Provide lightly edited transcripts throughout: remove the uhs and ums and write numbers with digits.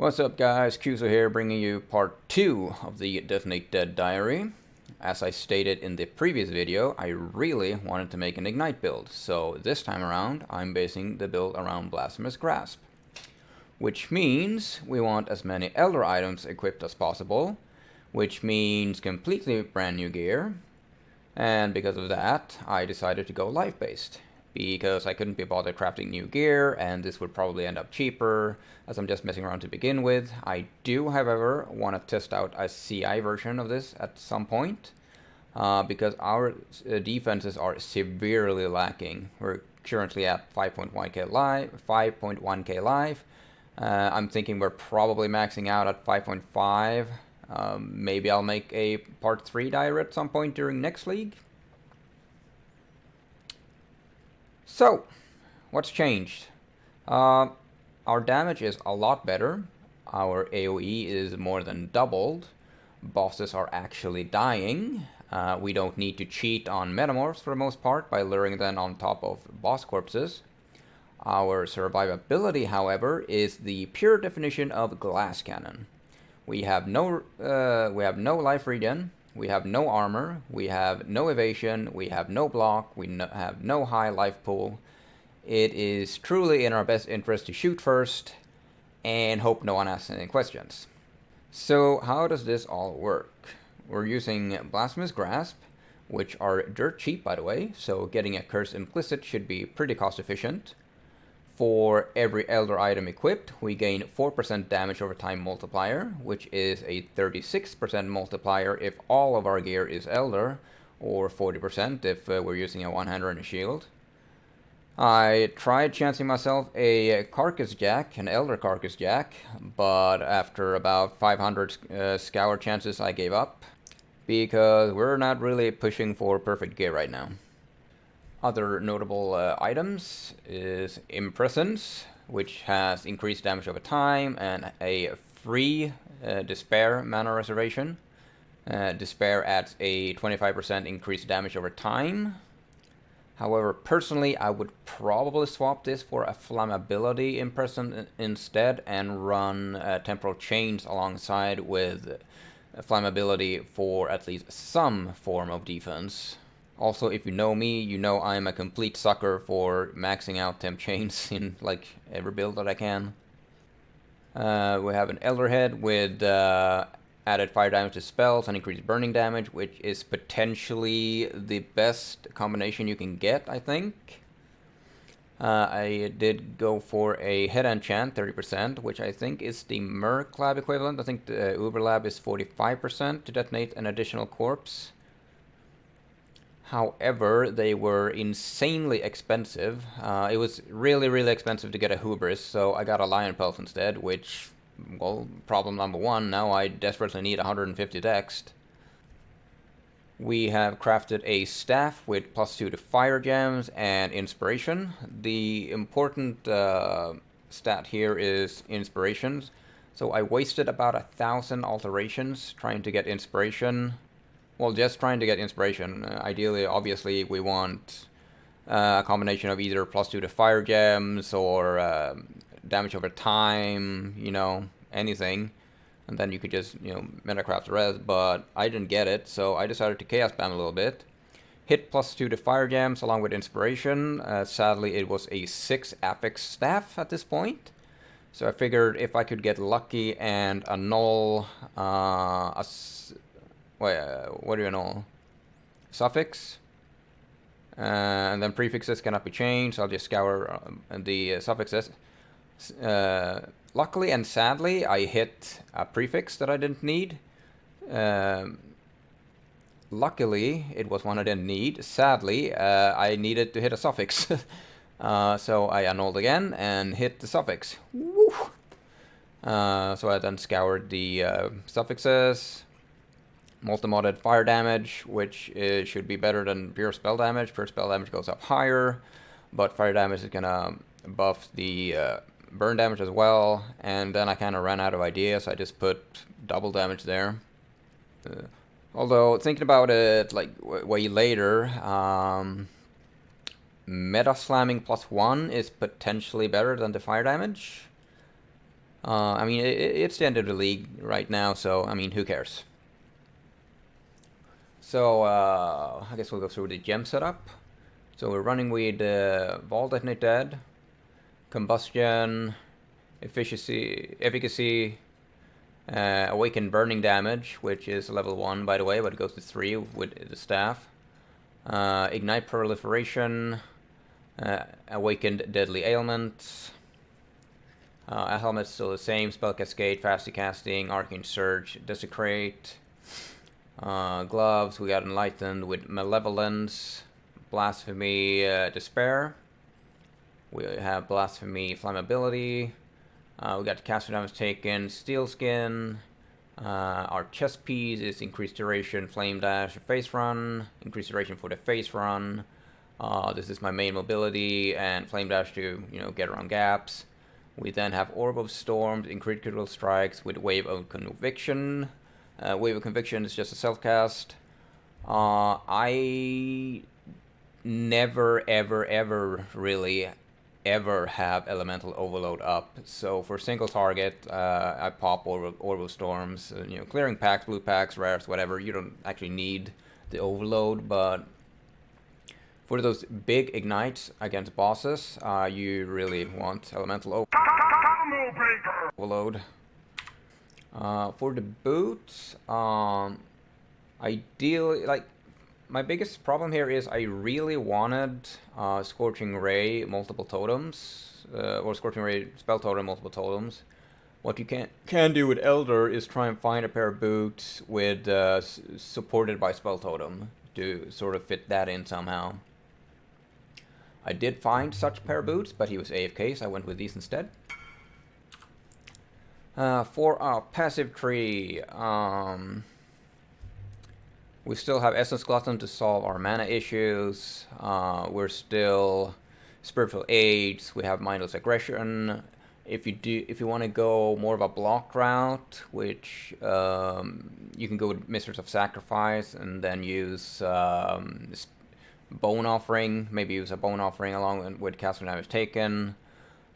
What's up guys, Kyuzou here bringing you part 2 of the Detonate Dead diary. As I stated in the previous video, I really wanted to make an Ignite build, so this time around I'm basing the build around Blasphemer's Grasp. Which means we want as many Elder items equipped as possible, which means completely brand new gear, and because of that I decided to go life-based. Because I couldn't be bothered crafting new gear, and this would probably end up cheaper, as I'm just messing around to begin with. I do, however, want to test out a CI version of this at some point, because our defenses are severely lacking. We're currently at 5.1k life. I'm thinking we're probably maxing out at 5.5. Maybe I'll make a part 3 diary at some point during next league. So, what's changed? Our damage is a lot better. Our AoE is more than doubled. Bosses are actually dying. We don't need to cheat on metamorphs for the most part by luring them on top of boss corpses. Our survivability, however, is the pure definition of glass cannon. We have no life regen. We have no armor, we have no evasion, we have no block, we have no high life pool. It is truly in our best interest to shoot first and hope no one asks any questions. So how does this all work? We're using Blasphemer's Grasp, which are dirt cheap by the way, so getting a curse implicit should be pretty cost efficient. For every Elder item equipped, we gain 4% damage over time multiplier, which is a 36% multiplier if all of our gear is Elder, or 40% if we're using a one-hander and a shield. I tried chancing myself a Carcass Jack, an Elder Carcass Jack, but after about 500 scour chances I gave up, because we're not really pushing for perfect gear right now. Other notable items is Impresence, which has increased damage over time, and a free Despair mana reservation. Despair adds a 25% increased damage over time. However, personally, I would probably swap this for a Flammability Impression instead and run Temporal Chains alongside with Flammability for at least some form of defense. Also, if you know me, you know I'm a complete sucker for maxing out temp chains in like every build that I can. We have an Elder Head with added fire damage to spells and increased burning damage, which is potentially the best combination you can get, I think. I did go for a head enchant 30%, which I think is the Merc Lab equivalent. I think the Uber Lab is 45% to detonate an additional corpse. However, they were insanely expensive. It was really expensive to get a Hubris, so I got a Lion Pelt instead, which, well, problem number one, now I desperately need 150 dex. We have crafted a staff with +2 to fire gems and inspiration. The important stat here is inspirations. So I wasted about 1,000 alterations trying to get inspiration. Well, just trying to get inspiration. Ideally, obviously, we want a combination of either +2 to fire gems or damage over time, you know, anything. And then you could just, you know, metacraft the rest, but I didn't get it, so I decided to chaos spam a little bit. Hit +2 to fire gems along with inspiration. Sadly, it was a 6 affix staff at this point. So I figured if I could get lucky and annul what do you know? Suffix. And then prefixes cannot be changed, so I'll just scour the suffixes. Luckily and sadly, I hit a prefix that I didn't need. Luckily, it was one I didn't need. Sadly, I needed to hit a suffix. So I annulled again and hit the suffix. Woo! So I then scoured the suffixes. Multi-modded fire damage, which should be better than pure spell damage. Pure spell damage goes up higher, but fire damage is gonna buff the burn damage as well. And then I kind of ran out of ideas, so I just put double damage there. Although thinking about it like way later, meta slamming +1 is potentially better than the fire damage. I mean, it's the end of the league right now, so, I mean, who cares? So, I guess we'll go through the gem setup. So we're running with Detonate Dead, Combustion, Efficacy, Awakened Burning Damage, which is level 1, by the way, but it goes to 3 with the staff. Ignite Proliferation, Awakened Deadly Ailment. Helmet's still the same, Spell Cascade, Fast Casting, Arcane Surge, Desecrate. Gloves, we got Enlightened with Malevolence, Blasphemy, Despair. We have Blasphemy, Flammability. We got Caster Damage Taken, Steel Skin. Our chest piece is Increased Duration, Flame Dash, Face Run. Increased Duration for the Face Run. This is my main mobility, and Flame Dash to, get around gaps. We then have Orb of Storms, Increased Critical Strikes with Wave of Conviction. Wave of Conviction is just a self-cast. I never, ever really ever have Elemental Overload up. So for single target, I pop Orb of Storms. Clearing packs, blue packs, rares, whatever. You don't actually need the Overload, but for those big ignites against bosses, you really want Elemental Overload. For the boots, ideally, my biggest problem here is I really wanted Scorching Ray multiple totems, or Scorching Ray spell totem multiple totems. What you can do with Elder is try and find a pair of boots with supported by spell totem to sort of fit that in somehow. I did find such a pair of boots, but he was AFK, so I went with these instead. For our passive tree, we still have Essence Glutton to solve our mana issues. We're still Spiritual Aids. We have Mindless Aggression. If you want to go more of a block route, which you can go with Mistress of Sacrifice and then use Bone Offering. Maybe use a Bone Offering along with Caster Damage Taken.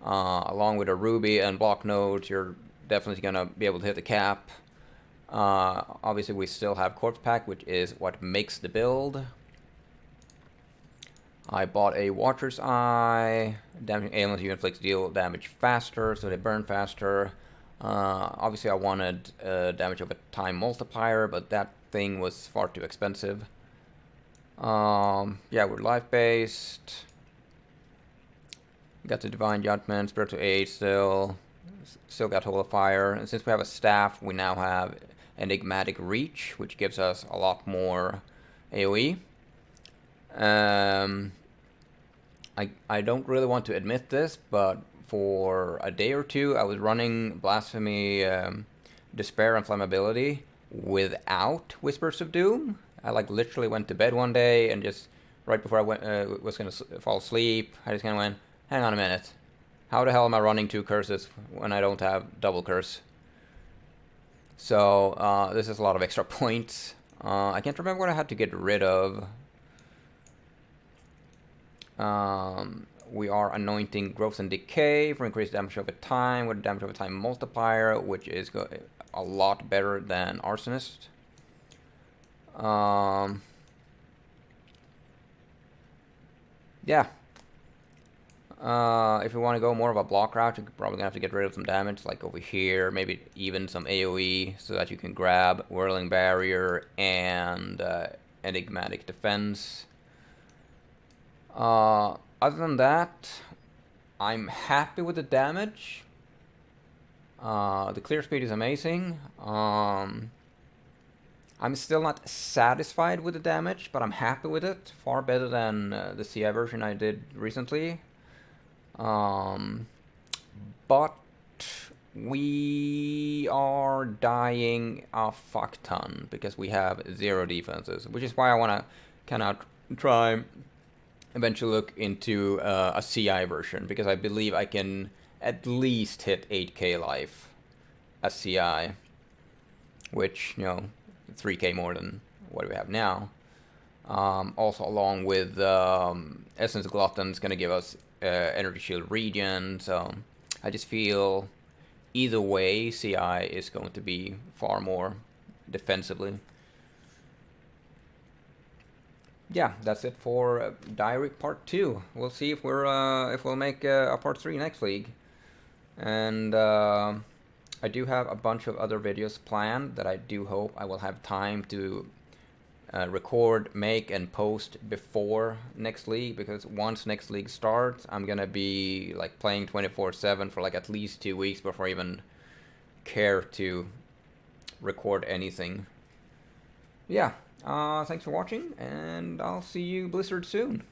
Along with a Ruby and Block Nodes, you're definitely going to be able to hit the cap. Obviously, we still have Corpse Pack, which is what makes the build. I bought a Watcher's Eye. Damaging ailments you inflict deal damage faster, so they burn faster. Obviously, I wanted damage over time multiplier, but that thing was far too expensive. Yeah, we're life-based. Got the Divine Judgment, Spiritual Aid still got Hole of Fire. And since we have a staff, we now have Enigmatic Reach, which gives us a lot more AoE. I don't really want to admit this, but for a day or two, I was running Blasphemy, Despair, and Flammability without Whispers of Doom. I literally went to bed one day and just right before I was going to fall asleep, I just kind of went, hang on a minute. How the hell am I running 2 curses when I don't have double curse? So, this is a lot of extra points. I can't remember what I had to get rid of. We are anointing Growth and Decay for increased damage over time with a damage over time multiplier, which is a lot better than Arsonist. Yeah. If we want to go more of a block route, you're probably going to have to get rid of some damage, like over here, maybe even some AoE, so that you can grab Whirling Barrier and Enigmatic Defense. Other than that, I'm happy with the damage. The clear speed is amazing. I'm still not satisfied with the damage, but I'm happy with it. Far better than the CI version I did recently. But we are dying a fuck ton because we have 0 defenses, which is why I want to kind of try eventually look into a CI version, because I believe I can at least hit 8k life as CI, which, 3k more than what we have now. Also, along with Essence Glutton is going to give us Energy Shield regen, so I just feel either way, CI is going to be far more defensively. Yeah, that's it for Diary Part 2. We'll see if we'll make a Part 3 next league. And I do have a bunch of other videos planned that I do hope I will have time to record, make, and post before next league, because once next league starts, I'm gonna be like playing 24/7 for like at least 2 weeks before I even care to record anything. Yeah, thanks for watching, and I'll see you Blizzard soon.